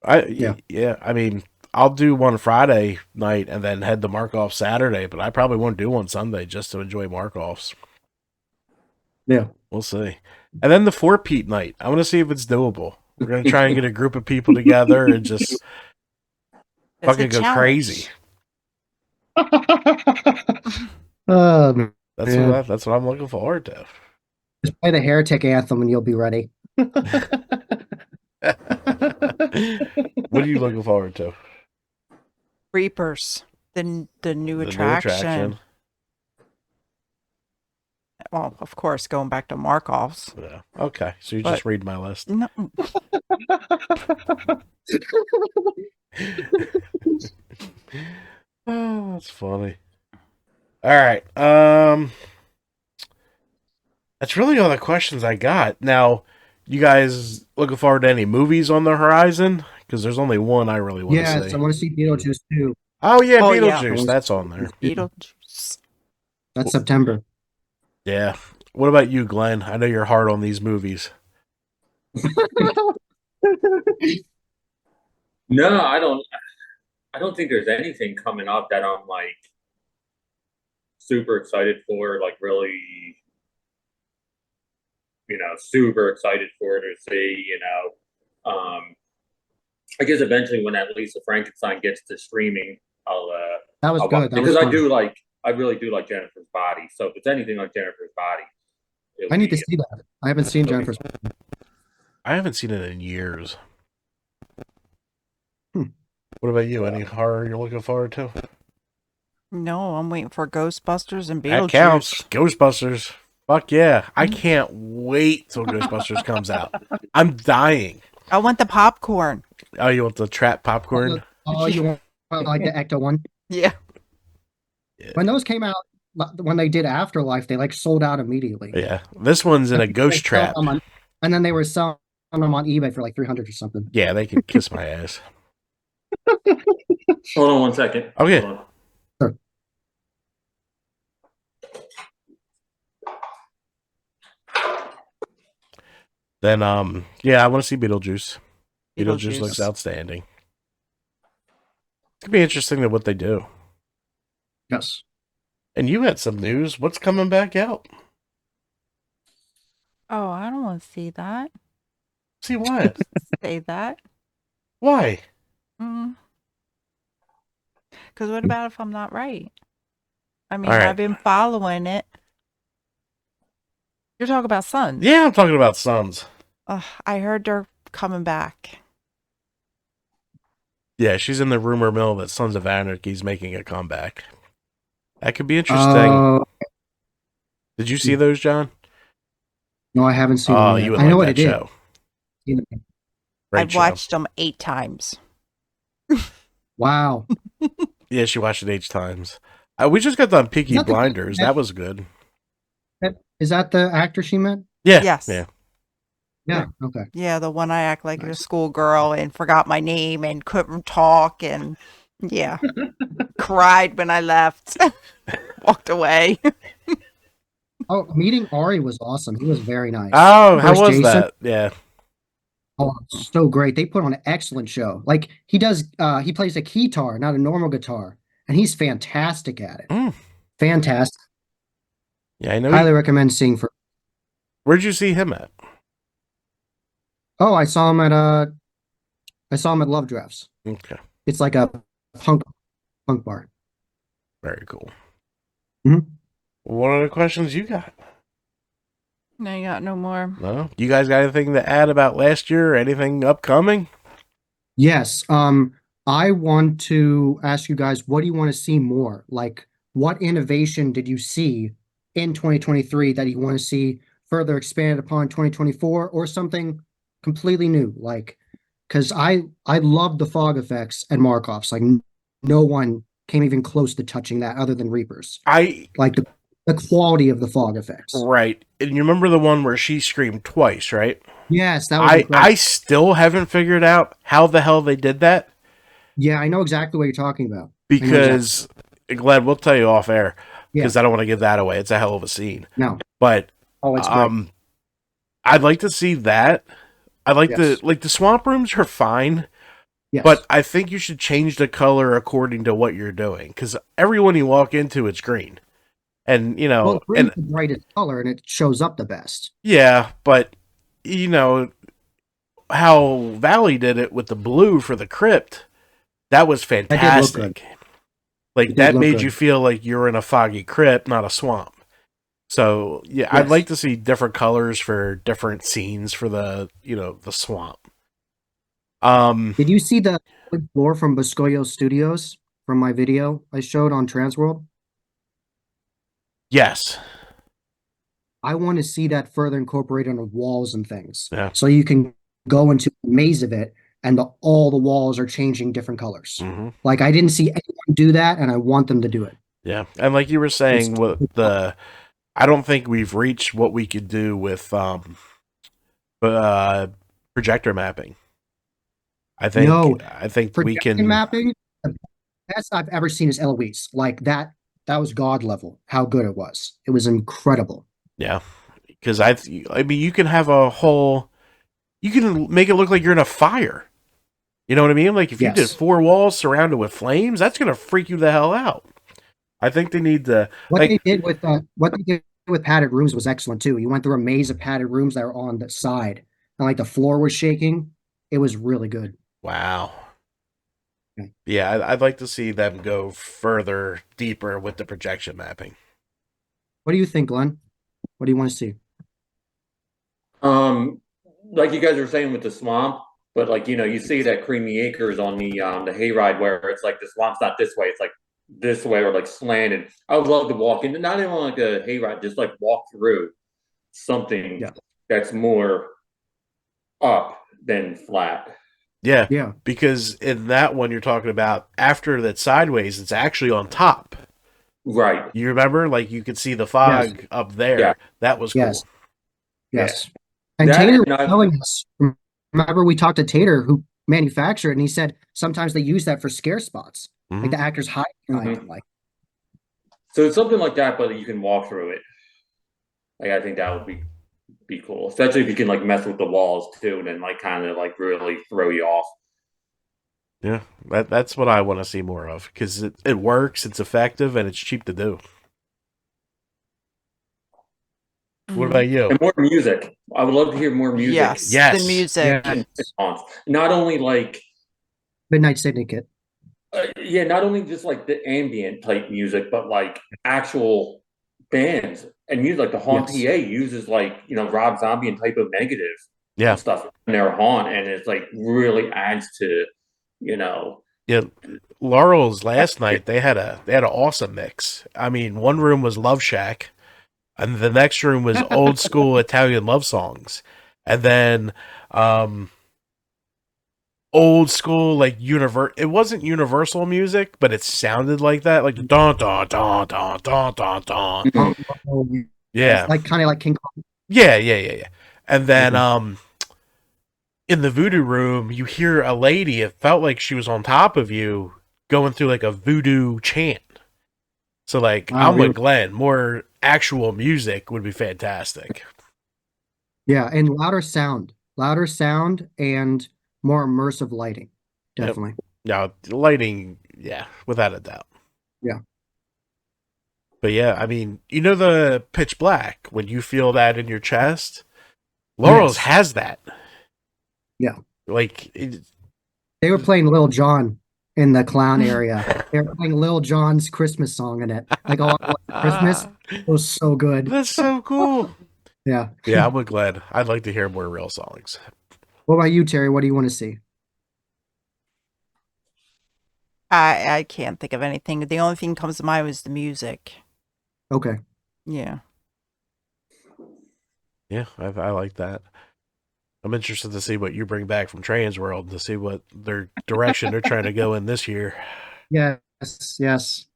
Yeah. I mean, I'll do one Friday night and then head to Markov Saturday, but I probably won't do one Sunday just to enjoy Markov's. Yeah. We'll see. And then the 4-peat night. I want to see if it's doable. We're going to try and get a group of people together and just fucking go crazy. Man. That's what I'm looking forward to. Just play the Heretic anthem and you'll be ready. What are you looking forward to? Reapers, the new attraction. Well, of course, going back to Markov's. Yeah. Okay, so you just read my list. No. Oh, that's funny. All right. That's really all the questions I got. Now, you guys looking forward to any movies on the horizon? Because there's only one I really want to see. Yes, I want to see Beetlejuice too. Oh yeah, Oh, Beetlejuice. yeah. That's on there. Beetlejuice. That's September. Yeah. What about you, Glenn? I know you're hard on these movies. No, I don't think there's anything coming up that I'm like super excited for, like really, super excited for to see, I guess eventually when that Lisa Frankenstein gets to streaming, That was I'll good. because I really do like Jennifer's Body. So if it's anything like Jennifer's Body, I need to see that. I haven't seen Jennifer's. I haven't seen it in years. What about you? Any horror you're looking forward to? No, I'm waiting for Ghostbusters and That Beetlejuice. counts. Ghostbusters. Fuck yeah. I can't wait till Ghostbusters comes out. I'm dying. I want the popcorn. Oh, you want the trap popcorn? Oh, you want like the Ecto one? Yeah. When those came out, when they did Afterlife, they like sold out immediately. Yeah. This one's in a ghost trap. And then they were selling them on eBay for like 300 or something. Yeah, they can kiss my ass. Hold on one second. Okay. Hold on. Sure. Then, yeah, I want to see Beetlejuice. Beetlejuice looks outstanding. It's gonna be interesting to what they do. Yes. And you had some news. What's coming back out? Oh, I don't want to see that. See what? Say that. Why? Because what about if I'm not right? I mean, All right. I've been following it. You're talking about Sons. Yeah, I'm talking about Sons. I heard they're coming back. Yeah, she's in the rumor mill that Sons of Anarchy's making a comeback. That could be interesting. Did you see those, John? No, I haven't seen Oh, them yet. you would I know like what that it is. show. Great I've show. watched them 8 times. Wow. Yeah, she watched it 8 times. We just got done Peaky Is that the- Blinders. That was good. Is that the actor she met? Yeah. Yes. Yeah. Yeah. Okay. Yeah, the one I act like a Nice. schoolgirl and forgot my name and couldn't talk and yeah, cried when I left, walked away. Oh, meeting Ari was awesome. He was very nice. Oh, how First was Jason. that? Yeah. Oh, so great. They put on an excellent show. Like he plays a keytar, not a normal guitar, and he's fantastic at it. Mm. Fantastic. Yeah, I know. Highly recommend seeing for. Where'd you see him at? Oh, I saw him at Love Drafts. Okay. It's like a punk bar. Very cool. Mhm. What other questions you got? No, you got no more. No? You guys got anything to add about last year or anything upcoming? Yes. I want to ask you guys, what do you want to see more? Like, what innovation did you see in 2023 that you want to see further expanded upon 2024 or something completely new? Like, because I love the fog effects and Markovs. Like, no one came even close to touching that other than Reapers. Like the quality of the fog effects. Right. And you remember the one where she screamed twice, right? Yes, that was I incredible. still haven't figured out how the hell they did that. Yeah, I know exactly what you're talking about. Because, Glad, we'll tell you off air. Because Yeah. I don't want to give that away. It's a hell of a scene. No. But Oh, it's great. I'd like to see that. I like Yes. the swamp rooms are fine. Yes. But I think you should change the color according to what you're doing. Because everyone you walk into, it's green. And, you know, well, green's the brightest color and it shows up the best. yeah, but, you know, how Valley did it with the blue for the crypt, that was fantastic. Like, that look made good. you feel like you're in a foggy crypt, not a swamp. So, yeah, I'd Yes. like to see different colors for different scenes for the, you know, the swamp. Did you see the floor from Boscoyo Studios from my video I showed on Transworld? Yes. I want to see that further incorporated on the walls and things. Yeah. So you can go into the maze of it and all the walls are changing different colors. Mm-hmm. Like I didn't see anyone do that and I want them to do it. Yeah. And like you were saying, I don't think we've reached what we could do with projector mapping. I think we Projection can mapping, the best I've ever seen is Eloise. Like that was God level, how good it was. It was incredible. Yeah, because I mean, you can have you can make it look like you're in a fire. You know what I mean? Like if you did 4 walls surrounded with flames, that's gonna freak you the hell out. I think they need to. What they did with padded rooms was excellent too. You went through a maze of padded rooms that were on the side, and like the floor was shaking. It was really good. Wow. Okay. Yeah, I'd like to see them go further, deeper with the projection mapping. What do you think, Glenn? What do you want to see? Like you guys were saying with the swamp, but like, you know, you see that Creamy Acres on the hayride where it's like the swamp's not this way, it's like this way or like slanted. I would love to walk into not even like a hayride, just like walk through something that's more up than flat. Yeah, because in that one you're talking about, after that sideways, it's actually on top. Right. You remember? Like you could see the fog up there. Yeah. That was cool. Yes. Yes. Yeah. And That Tater and was telling us, remember we talked to Tater who manufactured it, and he said sometimes they use that for scare spots. Mhm. Like the actors hide behind Mhm. them. Like So it's something like that, but you can walk through it. Like I think that would be cool, especially if you can like mess with the walls too, and then like kind of like really throw you off. Yeah, that's what I want to see more of because it works, it's effective, and it's cheap to do. What about you? And more music. I would love to hear more music. Yes, Yes. the music. yeah. Not only like Midnight Syndicate. Yeah, not only just like the ambient type music, but like actual bands and music. Like the Haunt Yes. PA uses like Rob Zombie and Type of Negative Yeah. and stuff in their Haunt, and it's like really adds to you know. Yeah, Laurel's last night they had an awesome mix. I mean, one room was Love Shack, and the next room was old school Italian love songs, and then old school like It wasn't universal music, but it sounded like that, like don don don don don don don. Oh, Yeah, like kind of like King Kong. yeah. And then in the voodoo room, you hear a lady. It felt like she was on top of you, going through like a voodoo chant. So like, Wow, I'm really? with Glenn. More actual music would be fantastic. Yeah, and louder sound, and more immersive lighting. Yep. Definitely. Now, lighting, yeah, without a doubt. Yeah. But yeah, I mean, the pitch black when you feel that in your chest. Laurel's Yes. has that. Yeah. Like, They were playing Lil Jon in the clown area. They were playing Lil Jon's Christmas song in it. Like all Christmas. It was so good. That's so cool. Yeah. Yeah, I'm with Glenn. I'd like to hear more real songs. What about you, Terry? What do you want to see? I can't think of anything. The only thing that comes to mind was the music. Okay. Yeah. Yeah, I like that. I'm interested to see what you bring back from Trans World, to see what their direction they're trying to go in this year. Yes.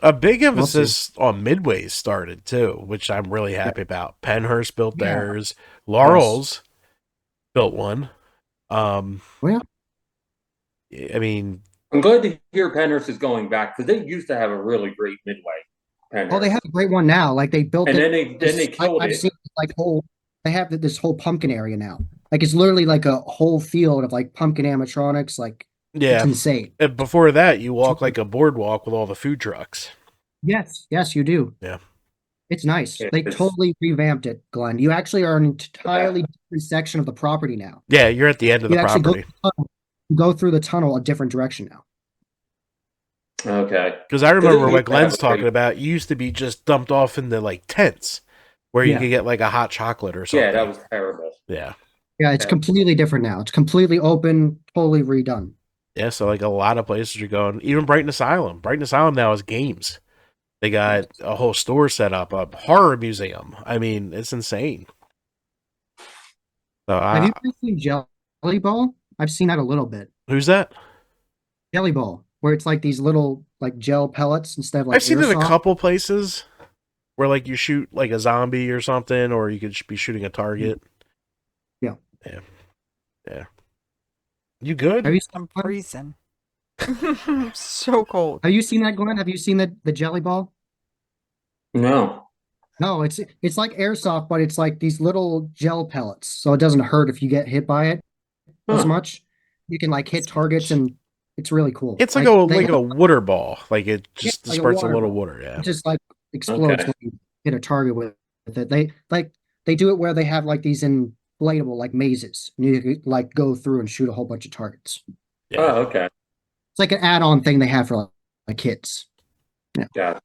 A big emphasis on Midways started too, which I'm really happy about. Penhurst built Yeah. theirs. Laurel's built one. Well, yeah. I mean, I'm glad to hear Penhurst is going back because they used to have a really great Midway. Penhurst. Oh, they have a great one now. Like they built and it. then they killed I've it. seen like they have this whole pumpkin area now. Like it's literally like a whole field of like pumpkin animatronics. Like yeah. it's insane. And before that, you walk like a boardwalk with all the food trucks. Yes, you do. Yeah. It's nice. Yeah, They it's- totally revamped it, Glenn. You actually are an entirely different section of the property now. Yeah, you're at the end of the You actually property. go through the tunnel a different direction now. Okay. Because I remember They what used to have Glenn's a great- talking about. You used to be just dumped off into like tents where you Yeah. could get like a hot chocolate or something. Yeah, that was terrible. Yeah. Yeah, it's Yeah. completely different now. It's completely open, totally redone. Yeah, so like a lot of places are going. Even Brighton Asylum. Brighton Asylum now is games. They got a whole store set up, a horror museum. I mean, it's insane. So Have you guys seen Jelly Ball? I've seen that a little bit. who's that? Jelly Ball, where it's like these little like gel pellets instead of like I've seen it a airsoft. couple places where like you shoot like a zombie or something, or you could be shooting a target. Yeah. You good? Have you I'm freezing. So cold. Have you seen that, Glenn? Have you seen the Jelly Ball? No. No, it's like airsoft, but it's like these little gel pellets, so it doesn't hurt if you get hit by it as Huh. much. You can like hit targets, and it's really cool. It's like they a water ball. Like it just Yeah, like a spurts a water little ball. water. Yeah. It just like explodes Okay. when you hit a target with it. They do it where they have like these inflatable like mazes, and you could, like go through and shoot a whole bunch of targets. Yeah. Oh, okay. It's like an add-on thing they have for like kids. Gotcha.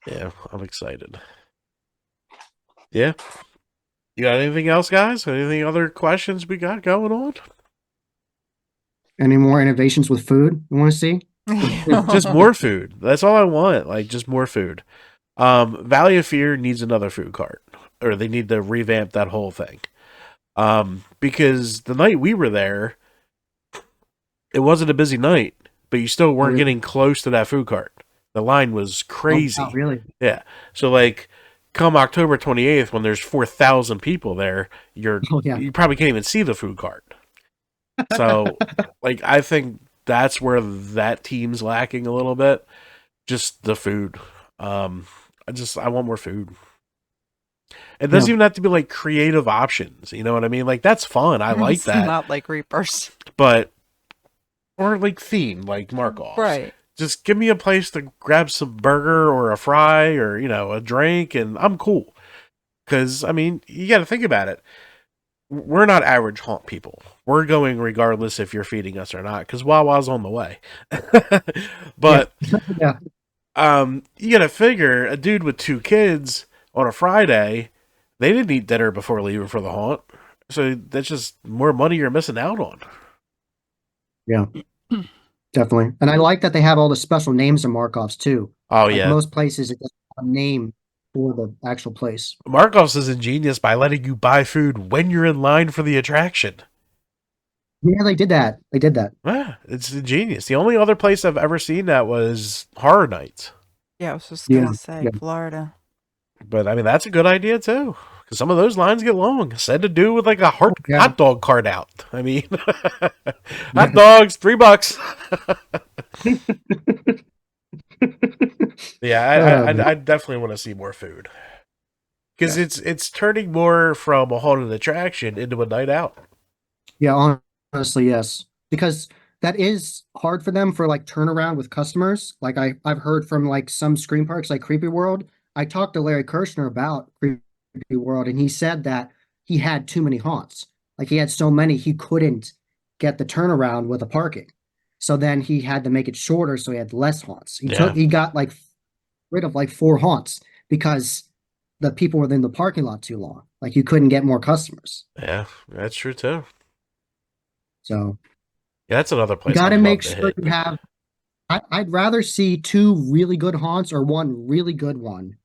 Yeah, I'm excited. Yeah. You got anything else, guys? Anything other questions we got going on? Any more innovations with food you want to see? Just more food. That's all I want. Like just more food. Valley of Fear needs another food cart, or they need to revamp that whole thing. Because the night we were there, it wasn't a busy night, but you still weren't Really? getting close to that food cart. The line was crazy. Oh, wow, really? So like come October 28th when there's 4,000 people there, Oh yeah. you probably can't even see the food cart. So like I think that's where that team's lacking a little bit. Just the food. I want more food. It doesn't Yeah. even have to be like creative options. You know what I mean? Like that's fun. I like It's that. Not like Reapers. But or like theme, like Markov. Right. Just give me a place to grab some burger or a fry or, a drink, and I'm cool. Because, I mean, you got to think about it. We're not average haunt people. we're going regardless if you're feeding us or not, because Wawa's on the way. But Yeah. you gotta figure a dude with 2 kids on a Friday, they didn't eat dinner before leaving for the haunt. So that's just more money you're missing out on. Yeah. Definitely. And I like that they have all the special names and Markovs too. Oh Like yeah. most places, it doesn't have a name for the actual place. Markov's is ingenious by letting you buy food when you're in line for the attraction. Yeah, they did that. They did that. Yeah, it's ingenious. The only other place I've ever seen that was Horror Nights. Yeah, I was just Yeah, gonna say yeah. Florida. But I mean, that's a good idea too. Because some of those lines get long. Said to do with like a Yeah. hot dog cart out. I mean, hot dogs, $3. Yeah, I definitely want to see more food. Because it's turning more from a haunted attraction into a night out. Yeah, honestly, yes. Because that is hard for them for like turnaround with customers. Like I've heard from like some screen parks like Creepy World. I talked to Larry Kirshner about Creepy World, and he said that he had too many haunts. Like he had so many he couldn't get the turnaround with the parking. So then he had to make it shorter so he had less haunts. He got like rid of like 4 haunts because the people were in the parking lot too long. Like you couldn't get more customers. Yeah, that's true too. So Yeah, that's another place. you got to I'd make love to sure hit. you have. I'd rather see 2 really good haunts or 1 really good one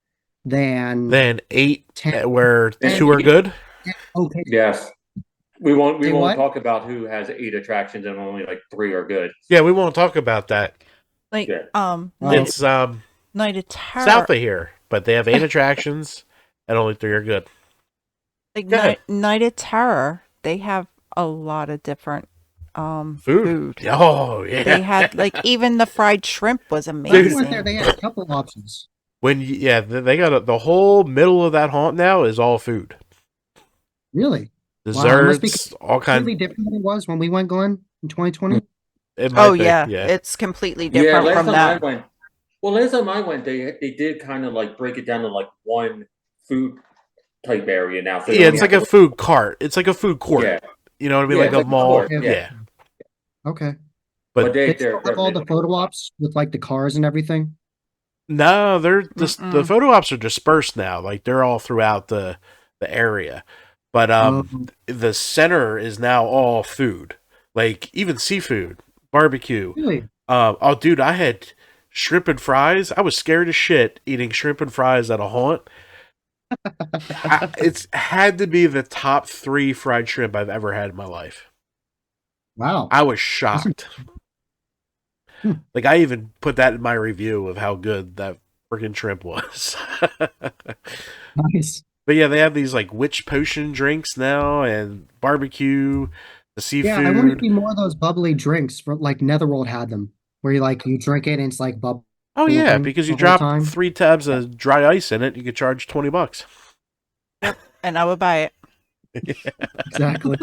than Then 8 10. where 2 are good. Okay. Yes. We won't Say what? talk about who has 8 attractions and only like 3 are good. Yeah, we won't talk about that. Like Yeah. It's Night of Terror. south of here, but they have 8 attractions and only 3 are good. Like Go ahead. Night of Terror, they have a lot of different food. Oh yeah. They had like even the fried shrimp was When I amazing. went there, they had a couple options. They got the whole middle of that haunt now is all food, Really? desserts, Wow, it must be all kinds. completely different than it was when we went, Glenn, in 2020. It might Oh be, yeah, yeah. it's completely Yeah, different last from time that. I went. Well, last time I went, they did kind of like break it down to like one food type area now. So Yeah, it's like a food cart. It's like a food court. Yeah. You know what I mean? Yeah, Like it's a like a mall. court, Yeah. yeah. Okay. But they, They still have all the photo ops with like the cars and everything. no, they're the Mm-mm. photo ops are dispersed now. Like they're all throughout the area. But the center is now all food. Like even seafood, barbecue. Really? Oh dude, I had shrimp and fries. I was scared as shit eating shrimp and fries at a haunt. It's had to be the top 3 fried shrimp I've ever had in my life. Wow. I was shocked. Like I even put that in my review of how good that freaking shrimp was. Nice. But yeah, they have these like witch potion drinks now and barbecue, the seafood. Yeah, I want to see more of those bubbly drinks for like Netherworld had them, where you drink it and it's like bubble. Oh yeah, thing because you the whole drop time. 3 tabs of dry ice in it, you could charge $20. And I would buy it. Exactly.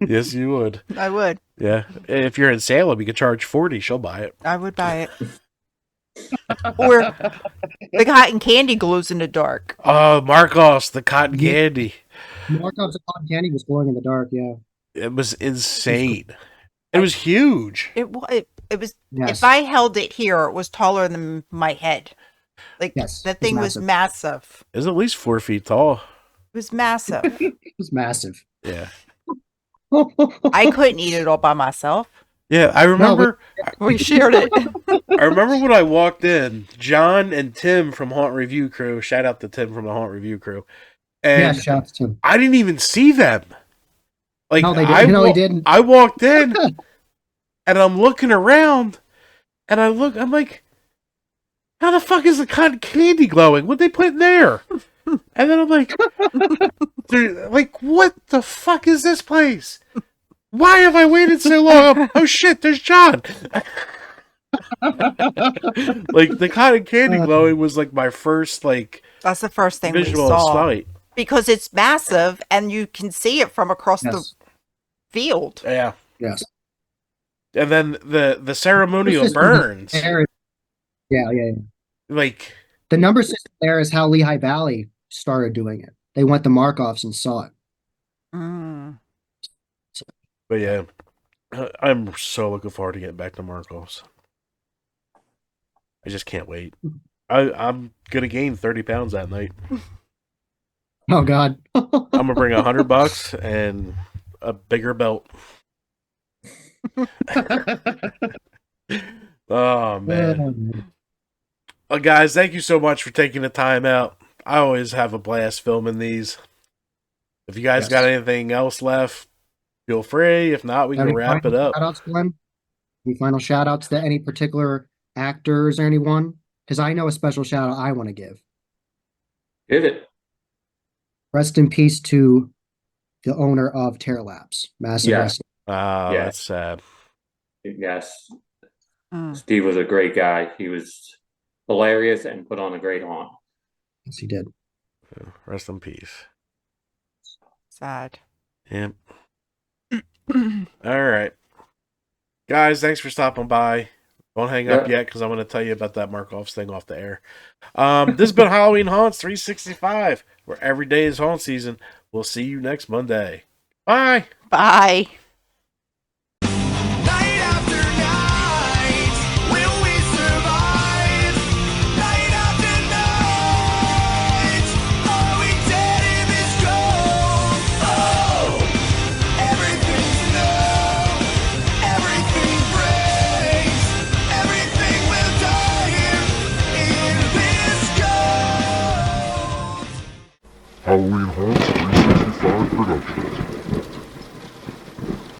Yes, you would. I would. Yeah, if you're in Salem, you could charge 40. She'll buy it. I would buy it. Or the cotton candy glows in the dark. Oh, Marcos, the cotton Yeah. candy. Markov's cotton candy was glowing in the dark. Yeah. It was insane. It was huge. It was. Yes. If I held it here, it was taller than my head. Like Yes, that it's thing was massive. It was at least 4 feet tall. It was massive. It was massive. Yeah. I couldn't eat it all by myself. Yeah, I remember. We shared it. I remember when I walked in, John and Tim from Haunt Review Crew. Shout out to Tim from the Haunt Review Crew. Yeah, And shout out to him. I didn't even see them. Like No, they didn't. No, he didn't. I walked in, and I'm looking around, and I'm like, how the fuck is the cotton candy glowing? What they put in there? And then I'm like, what the fuck is this place? Why have I waited so long? Oh shit, there's John. Like the cotton candy glowing was like my first like That's the first thing we visual saw. sight. Because it's massive and you can see it from across the Yes. field. Yeah. Yes. And then the ceremonial System burns. there- Yeah. Like The number system there is how Lehigh Valley started doing it. They went to Markov's and saw it. Mm. But yeah, I'm so looking forward to getting back to Markov's. I just can't wait. I'm gonna gain 30 pounds that night. Oh God. I'm gonna bring $100 and a bigger belt. Oh man. Guys, thank you so much for taking the time out. I always have a blast filming these. If you guys got anything else left, feel free. If not, we can wrap it up. Shout-outs, Glenn? Any final shout-outs to any particular actors or anyone? Because I know a special shout-out I want to give. Give it. Rest in peace to the owner of Terror Labs. Massive rest. That's sad. Yes. Steve was a great guy. He was hilarious and put on a great haunt. Yes, he did. Rest in peace. Sad. Yep. All right. Guys, thanks for stopping by. Don't hang up yet because I'm going to tell you about that Markov's thing off the air. This has been Halloween Haunts 365, where every day is haunt season. We'll see you next Monday. Bye. Bye.